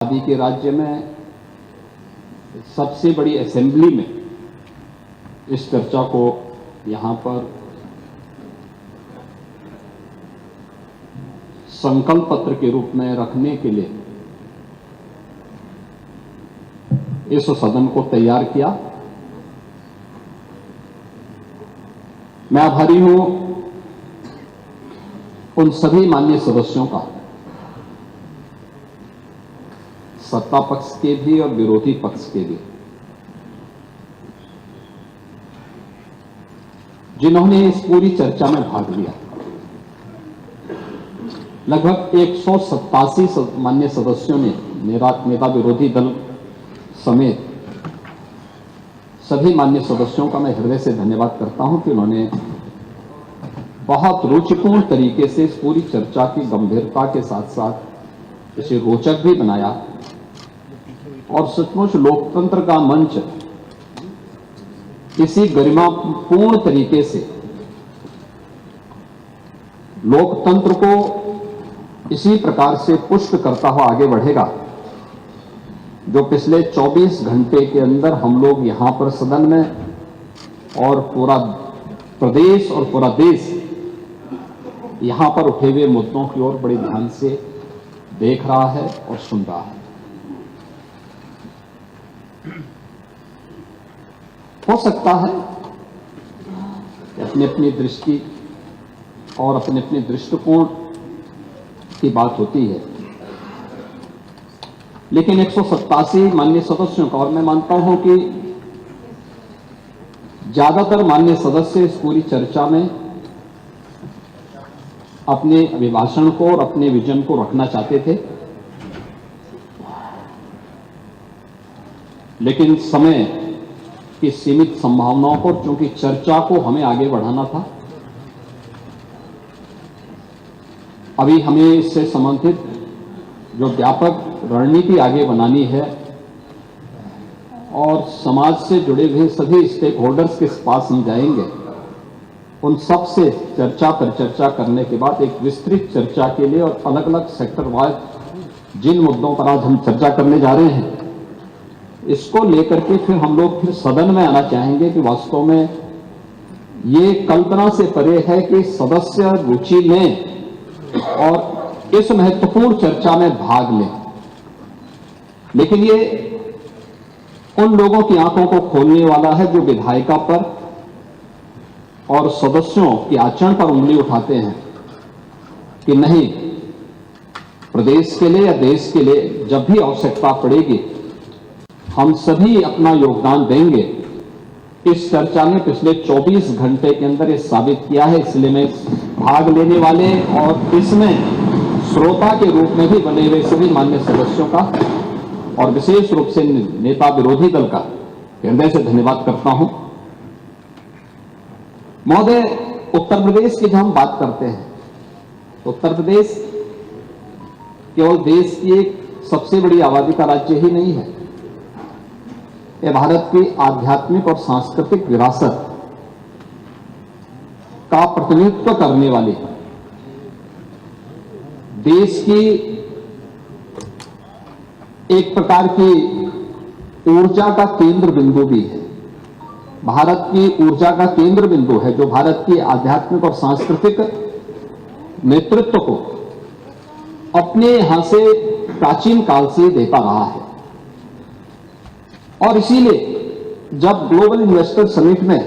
आबादी के राज्य में सबसे बड़ी असेंबली में इस चर्चा को यहाँ पर संकल्प पत्र के रूप में रखने के लिए इस सदन को तैयार किया। मैं आभारी हूं उन सभी माननीय सदस्यों का, सत्ता पक्ष के भी और विरोधी पक्ष के भी, जिन्होंने इस पूरी चर्चा में भाग लिया। लगभग 187 माननीय सदस्यों ने नेता विरोधी दल समेत सभी माननीय सदस्यों का मैं हृदय से धन्यवाद करता हूं कि उन्होंने बहुत रुचिपूर्ण तरीके से इस पूरी चर्चा की गंभीरता के साथ साथ इसे रोचक भी बनाया और सचमुच लोकतंत्र का मंच इसी गरिमापूर्ण तरीके से लोकतंत्र को इसी प्रकार से पुष्ट करता हुआ आगे बढ़ेगा जो पिछले 24 घंटे के अंदर हम लोग यहां पर सदन में और पूरा प्रदेश और पूरा देश यहां पर उठे हुए मुद्दों की ओर बड़े ध्यान से देख रहा है और सुन रहा है। हो सकता है कि अपनी अपनी दृष्टि और अपने अपने दृष्टिकोण की बात होती है, लेकिन 187 माननीय सदस्यों का, और मैं मानता हूं कि ज्यादातर माननीय सदस्य इस पूरी चर्चा में अपने अभिभाषण को और अपने विजन को रखना चाहते थे, लेकिन समय की सीमित संभावनाओं पर चूंकि चर्चा को हमें आगे बढ़ाना था, अभी हमें इससे संबंधित जो व्यापक रणनीति आगे बनानी है और समाज से जुड़े हुए सभी स्टेक होल्डर्स के पास हम जाएंगे, उन सब से चर्चा पर चर्चा करने के बाद एक विस्तृत चर्चा के लिए और अलग अलग सेक्टर वाइज जिन मुद्दों पर आज हम चर्चा करने जा रहे हैं, इसको लेकर के फिर हम लोग फिर सदन में आना चाहेंगे कि वास्तव में ये कल्पना से परे है कि सदस्य रुचि लें और इस महत्वपूर्ण चर्चा में भाग लें, लेकिन ये उन लोगों की आंखों को खोलने वाला है जो विधायिका पर और सदस्यों की आचरण पर उंगली उठाते हैं कि नहीं, प्रदेश के लिए या देश के लिए जब भी आवश्यकता पड़ेगी हम सभी अपना योगदान देंगे। इस चर्चा ने पिछले 24 घंटे के अंदर ये साबित किया है, इसलिए मैं भाग लेने वाले और इसमें श्रोता के रूप में भी बने हुए सभी माननीय सदस्यों का और विशेष रूप से नेता विरोधी दल का हृदय से धन्यवाद करता हूं। महोदय, उत्तर प्रदेश की जब हम बात करते हैं तो उत्तर प्रदेश केवल देश की एक सबसे बड़ी आबादी का राज्य ही नहीं है, यह भारत की आध्यात्मिक और सांस्कृतिक विरासत का प्रतिनिधित्व करने वाली देश की एक प्रकार की ऊर्जा का केंद्र बिंदु भी है। भारत की ऊर्जा का केंद्र बिंदु है जो भारत की आध्यात्मिक और सांस्कृतिक नेतृत्व को अपने यहां से प्राचीन काल से देता रहा है। और इसीलिए जब ग्लोबल इन्वेस्टर समिट में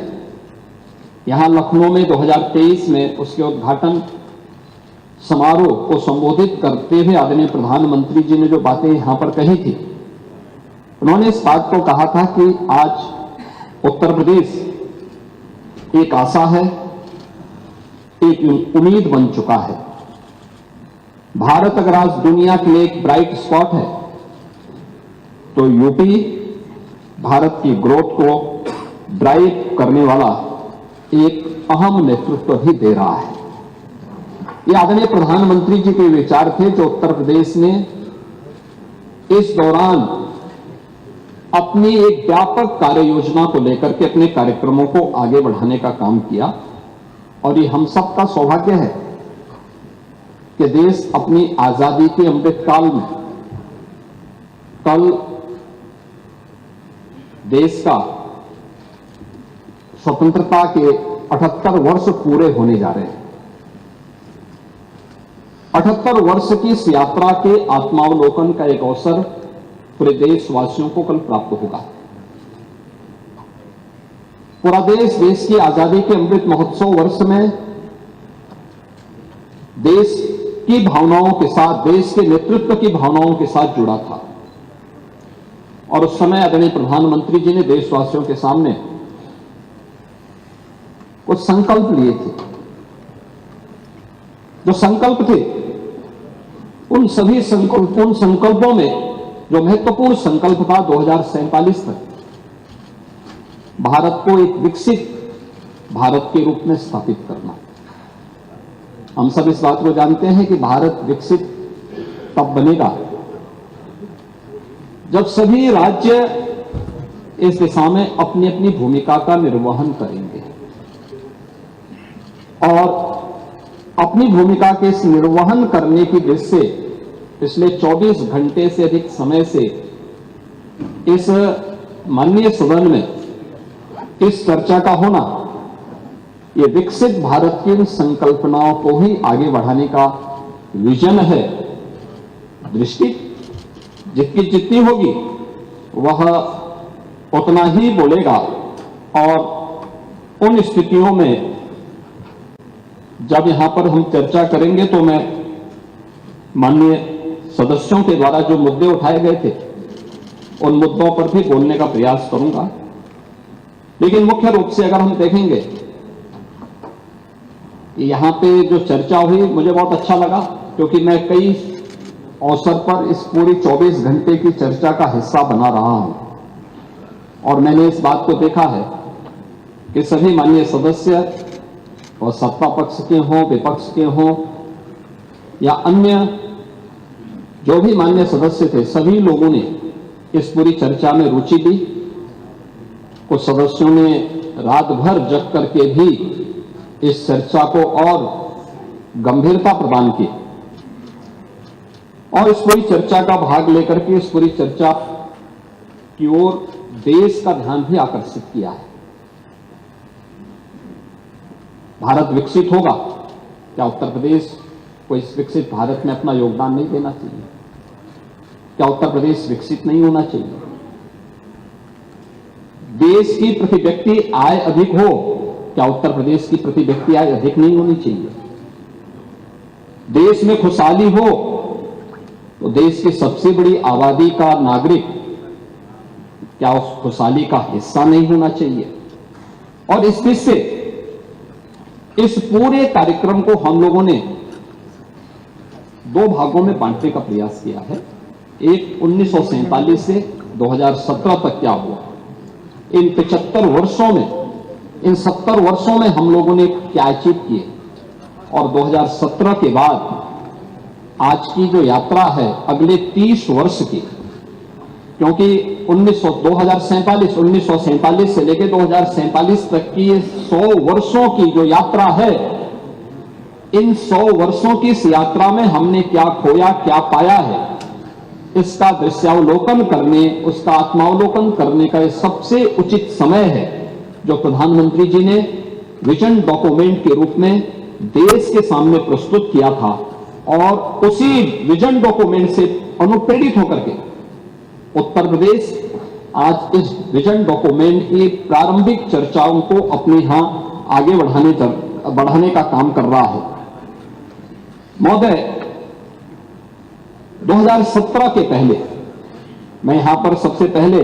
यहां लखनऊ में 2023 में उसके उद्घाटन समारोह को संबोधित करते हुए आदरणीय प्रधानमंत्री जी ने जो बातें यहां पर कही थी, उन्होंने इस बात को कहा था कि आज उत्तर प्रदेश एक आशा है, एक उम्मीद बन चुका है। भारत अगर आज दुनिया के लिए एक ब्राइट स्पॉट है तो यूपी भारत की ग्रोथ को ड्राइव करने वाला एक अहम नेतृत्व भी दे रहा है। ये आदरणीय प्रधानमंत्री जी के विचार थे जो उत्तर प्रदेश ने इस दौरान अपनी एक व्यापक कार्य योजना को लेकर के अपने कार्यक्रमों को आगे बढ़ाने का काम किया। और ये हम सबका सौभाग्य है कि देश अपनी आजादी के अमृत काल में कल देश का स्वतंत्रता के 78 वर्ष पूरे होने जा रहे हैं। 78 वर्ष की इस यात्रा के आत्मावलोकन का एक अवसर पूरे देशवासियों को कल प्राप्त होगा। पूरा देश देश की आजादी के अमृत महोत्सव वर्ष में देश की भावनाओं के साथ, देश के नेतृत्व की भावनाओं के साथ जुड़ा था। और उस समय आदरणीय प्रधानमंत्री जी ने देशवासियों के सामने कुछ संकल्प लिए थे। जो संकल्प थे, उन सभी संकल्पों में जो महत्वपूर्ण संकल्प था 2047 तक भारत को एक विकसित भारत के रूप में स्थापित करना। हम सब इस बात को जानते हैं कि भारत विकसित तब बनेगा जब सभी राज्य इस दिशा में अपनी अपनी भूमिका का निर्वहन करेंगे और अपनी भूमिका के इस निर्वहन करने की दृष्टि से पिछले 24 घंटे से अधिक समय से इस माननीय सदन में इस चर्चा का होना, ये विकसित भारत की इन संकल्पनाओं को ही आगे बढ़ाने का विजन है। दृष्टि जितनी होगी वह उतना ही बोलेगा। और उन स्थितियों में जब यहां पर हम चर्चा करेंगे तो मैं माननीय सदस्यों के द्वारा जो मुद्दे उठाए गए थे उन मुद्दों पर भी बोलने का प्रयास करूंगा। लेकिन मुख्य रूप से अगर हम देखेंगे, यहां पे जो चर्चा हुई मुझे बहुत अच्छा लगा, क्योंकि मैं कई अवसर पर इस पूरी 24 घंटे की चर्चा का हिस्सा बना रहा हूं और मैंने इस बात को देखा है कि सभी माननीय सदस्य और सत्ता पक्ष के हों, विपक्ष के हों या अन्य जो भी माननीय सदस्य थे, सभी लोगों ने इस पूरी चर्चा में रुचि दी। कुछ सदस्यों ने रात भर जग करके भी इस चर्चा को और गंभीरता प्रदान की और इस पूरी चर्चा का भाग लेकर के इस पूरी चर्चा की ओर देश का ध्यान भी आकर्षित किया है। भारत विकसित होगा, क्या उत्तर प्रदेश को इस विकसित भारत में अपना योगदान नहीं देना चाहिए? क्या उत्तर प्रदेश विकसित नहीं होना चाहिए? देश की प्रति व्यक्ति आय अधिक हो, क्या उत्तर प्रदेश की प्रति व्यक्ति आय अधिक नहीं होनी चाहिए? देश में खुशहाली हो तो देश की सबसे बड़ी आबादी का नागरिक क्या उस खुशहाली का हिस्सा नहीं होना चाहिए? और इस दृष्टि से इस पूरे कार्यक्रम को हम लोगों ने दो भागों में बांटने का प्रयास किया है। एक 1947 से 2017 तक क्या हुआ, इन 75 वर्षों में, इन 70 वर्षों में हम लोगों ने क्या अचीव किए, और 2017 के बाद आज की जो यात्रा है अगले 30 वर्ष की, क्योंकि 1947 से लेकर 2047 तक की 100 वर्षों की जो यात्रा है, इन 100 वर्षों की इस यात्रा में हमने क्या खोया, क्या पाया है, इसका दृश्यावलोकन करने, उसका आत्मावलोकन करने का सबसे उचित समय है जो प्रधानमंत्री जी ने विजन डॉक्यूमेंट के रूप में देश के सामने प्रस्तुत किया था। और उसी विजन डॉक्यूमेंट से अनुप्रेरित होकर के उत्तर प्रदेश आज इस विजन डॉक्यूमेंट की प्रारंभिक चर्चाओं को अपने यहां आगे बढ़ाने का काम कर रहा है। महोदय, 2017 के पहले मैं यहां पर सबसे पहले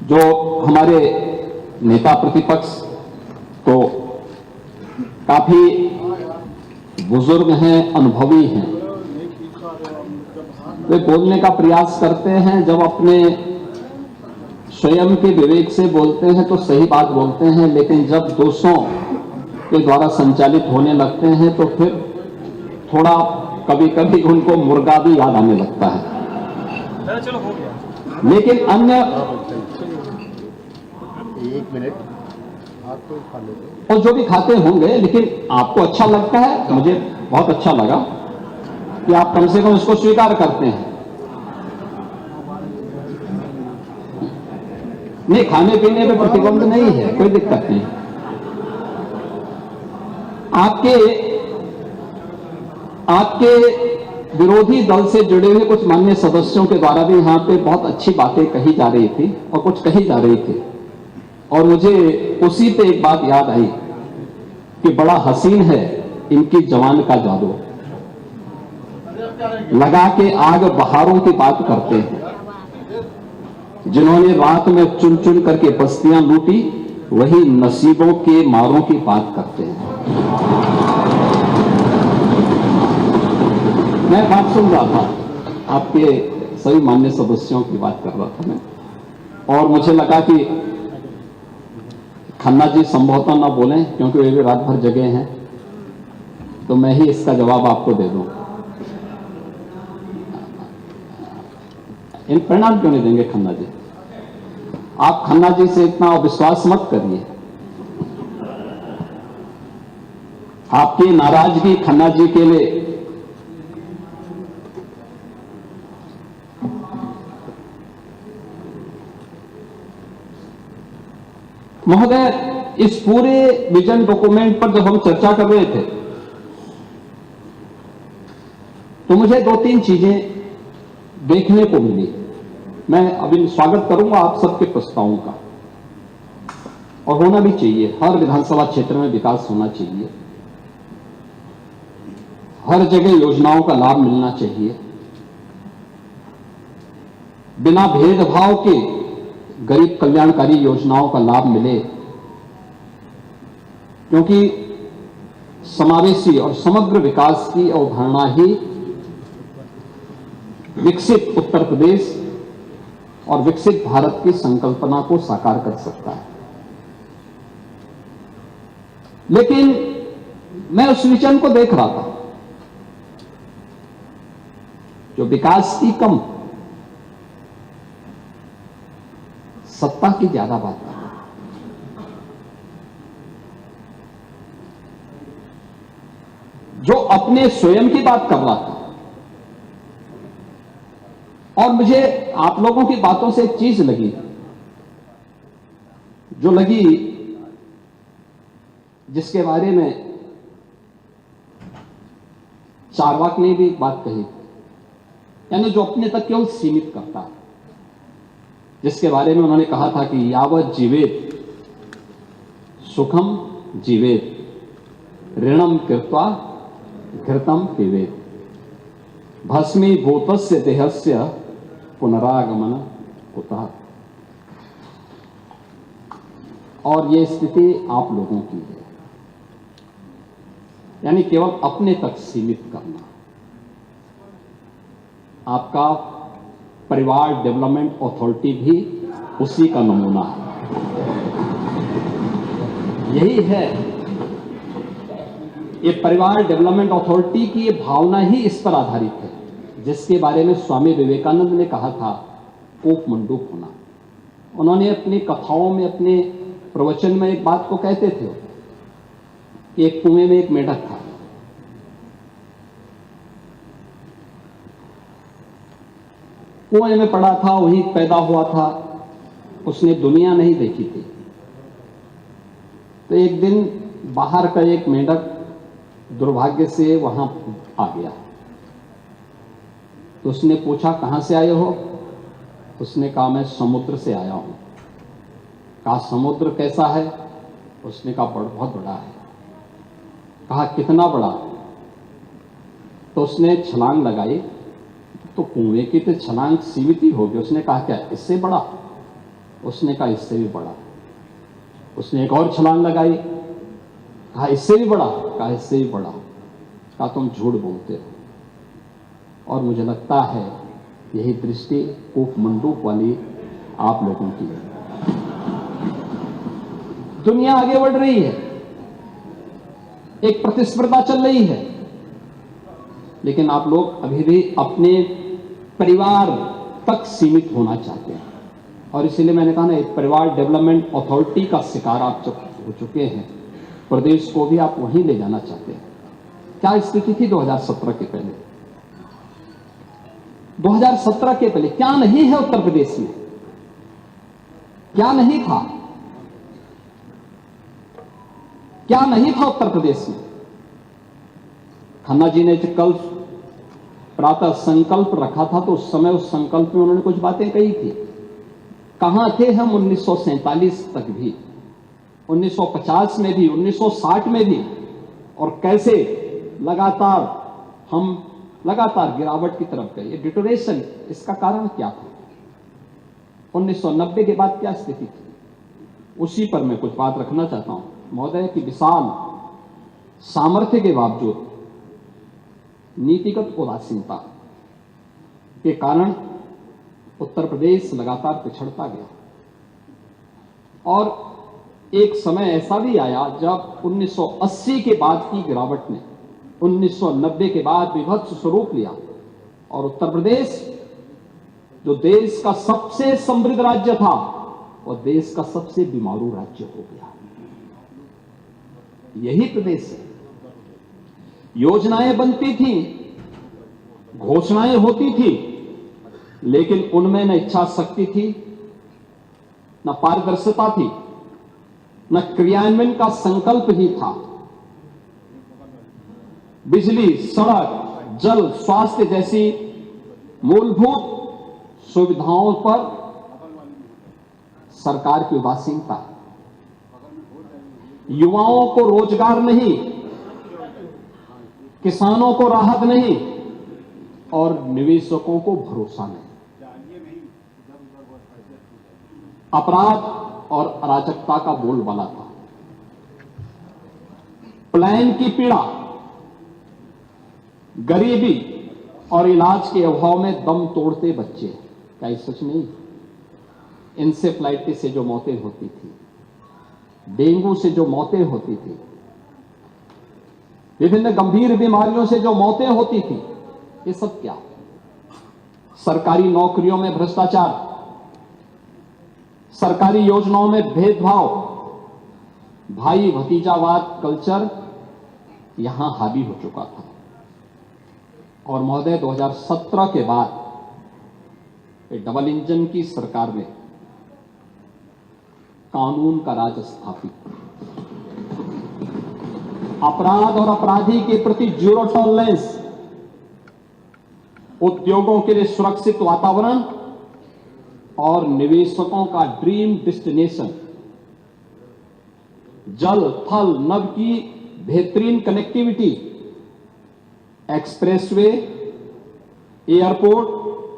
जो हमारे नेता प्रतिपक्ष तो काफी बुजुर्ग हैं, अनुभवी हैं, वे बोलने का प्रयास करते हैं, जब अपने स्वयं के विवेक से बोलते हैं तो सही बात बोलते हैं, लेकिन जब दूसरों के द्वारा संचालित होने लगते हैं तो फिर थोड़ा कभी कभी उनको मुर्गा भी याद आने लगता है। चलो हो गया। लेकिन अन्य 1 मिनट आप तो खा लो और जो भी खाते होंगे, लेकिन आपको अच्छा लगता है, मुझे बहुत अच्छा लगा। कि आप कम से कम उसको स्वीकार करते हैं। नहीं, खाने पीने पे प्रतिबंध नहीं है, कोई दिक्कत नहीं। आपके विरोधी दल से जुड़े हुए कुछ माननीय सदस्यों के द्वारा भी यहां पे बहुत अच्छी बातें कही जा रही थी और कुछ कही जा रही थी, और मुझे उसी पे एक बात याद आई कि बड़ा हसीन है इनकी जवान का जादू, लगा के आग बहारों की बात करते हैं। जिन्होंने रात में चुन चुन करके बस्तियां लूटी, वही नसीबों के मारों की बात करते हैं। मैं बात सुन रहा था, आपके सभी मान्य सदस्यों की बात कर रहा था मैं, और मुझे लगा कि खन्ना जी संभवतः ना बोलें क्योंकि वे भी रात भर जगे हैं, तो मैं ही इसका जवाब आपको दे दूं। इन परिणाम क्यों नहीं देंगे खन्ना जी? आप खन्ना जी से इतना अविश्वास मत करिए। आपकी नाराजगी खन्ना जी के लिए महोदय, इस पूरे विजन डॉक्यूमेंट पर जब हम चर्चा कर रहे थे तो मुझे 2-3 चीजें देखने को मिली। मैं अभी स्वागत करूंगा आप सबके प्रस्तावों का, और होना भी चाहिए। हर विधानसभा क्षेत्र में विकास होना चाहिए, हर जगह योजनाओं का लाभ मिलना चाहिए, बिना भेदभाव के गरीब कल्याणकारी योजनाओं का लाभ मिले, क्योंकि समावेशी और समग्र विकास की अवधारणा ही विकसित उत्तर प्रदेश और विकसित भारत की संकल्पना को साकार कर सकता है। लेकिन मैं उस विजन को देख रहा था जो विकास की कम, सत्ता की ज्यादा बात कर रहा है। जो अपने स्वयं की बात कर रहा था। और मुझे आप लोगों की बातों से एक चीज लगी, जो लगी, जिसके बारे में चारवाक ने भी बात कही, यानी जो अपने तक केवल सीमित करता है, जिसके बारे में उन्होंने कहा था कि यावत जीवेत सुखम जीवेत ऋणम कृत्वा घृतम पिबेत भस्मीभूतस्य देहस्य पुनरागमन कुतः। और यह स्थिति आप लोगों की है, यानी केवल अपने तक सीमित करना। आपका परिवार डेवलपमेंट अथॉरिटी भी उसी का नमूना है। यही है, ये परिवार डेवलपमेंट अथॉरिटी की ये भावना ही इस पर आधारित है, जिसके बारे में स्वामी विवेकानंद ने कहा था कूप मंडूक होना। उन्होंने अपनी कथाओं में, अपने प्रवचन में एक बात को कहते थे कि एक कुएं में एक मेढक था। कुएं में पड़ा था, वही पैदा हुआ था, उसने दुनिया नहीं देखी थी। तो एक दिन बाहर का एक मेढक दुर्भाग्य से वहां आ गया। तो उसने पूछा कहां से आए हो? उसने कहा मैं समुद्र से आया हूं। कहा समुद्र कैसा है? उसने कहा बहुत बड़ा है। कहा कितना बड़ा? तो उसने छलांग लगाई, तो कुएं की तो छलांग सीमित ही होगी। उसने कहा क्या इससे बड़ा? उसने कहा इससे भी बड़ा। उसने एक और छलांग लगाई, कहा इससे भी बड़ा? कहा इससे भी बड़ा। कहा तुम झूठ बोलते हो। और मुझे लगता है यही दृष्टि कूप मंडूक वाली आप लोगों की है। दुनिया आगे बढ़ रही है, एक प्रतिस्पर्धा चल रही है, लेकिन आप लोग अभी भी अपने परिवार तक सीमित होना चाहते हैं। और इसीलिए मैंने कहा ना, एक परिवार डेवलपमेंट अथॉरिटी का शिकार आप हो चुके हैं। प्रदेश को भी आप वहीं ले जाना चाहते हैं। क्या स्थिति थी 2017 के पहले? 2017 के पहले क्या नहीं है उत्तर प्रदेश में, क्या नहीं था, क्या नहीं था उत्तर प्रदेश में। खन्ना जी ने कल प्रातः संकल्प रखा था तो उस समय उस संकल्प में उन्होंने कुछ बातें कही थी। कहां थे हम 1947 तक भी, 1950 में भी, 1960 में भी, और कैसे हम लगातार गिरावट की तरफ गए। ये डिटोरेशन, इसका कारण क्या था? 1990 के बाद क्या स्थिति थी, उसी पर मैं कुछ बात रखना चाहता हूं। महोदय की विशाल सामर्थ्य के बावजूद नीतिगत उदासीनता के कारण उत्तर प्रदेश लगातार पिछड़ता गया, और एक समय ऐसा भी आया जब 1980 के बाद की गिरावट ने 1990 के बाद विभत्स स्वरूप लिया, और उत्तर प्रदेश जो देश का सबसे समृद्ध राज्य था वह देश का सबसे बीमारू राज्य हो गया। यही प्रदेश है। योजनाएं बनती थी, घोषणाएं होती थी, लेकिन उनमें न इच्छा शक्ति थी, न पारदर्शिता थी, न क्रियान्वयन का संकल्प ही था। बिजली, सड़क, जल, स्वास्थ्य जैसी मूलभूत सुविधाओं पर सरकार की उदासीनता, युवाओं को रोजगार नहीं, किसानों को राहत नहीं, और निवेशकों को भरोसा नहीं। अपराध और अराजकता का बोलबाला था। प्लान की पीड़ा, गरीबी और इलाज के अभाव में दम तोड़ते बच्चे, क्या ये सच नहीं? इंसेफ्लाइटिस से जो मौतें होती थी, डेंगू से जो मौतें होती थी, विभिन्न गंभीर बीमारियों से जो मौतें होती थी, ये सब क्या? सरकारी नौकरियों में भ्रष्टाचार, सरकारी योजनाओं में भेदभाव, भाई भतीजावाद कल्चर यहां हावी हो चुका था। और महोदय 2017 के बाद डबल इंजन की सरकार ने कानून का राज स्थापित, अपराध और अपराधी के प्रति जीरो टॉलरेंस, उद्योगों के लिए सुरक्षित वातावरण और निवेशकों का ड्रीम डेस्टिनेशन, जल थल नभ की बेहतरीन कनेक्टिविटी, एक्सप्रेसवे, एयरपोर्ट,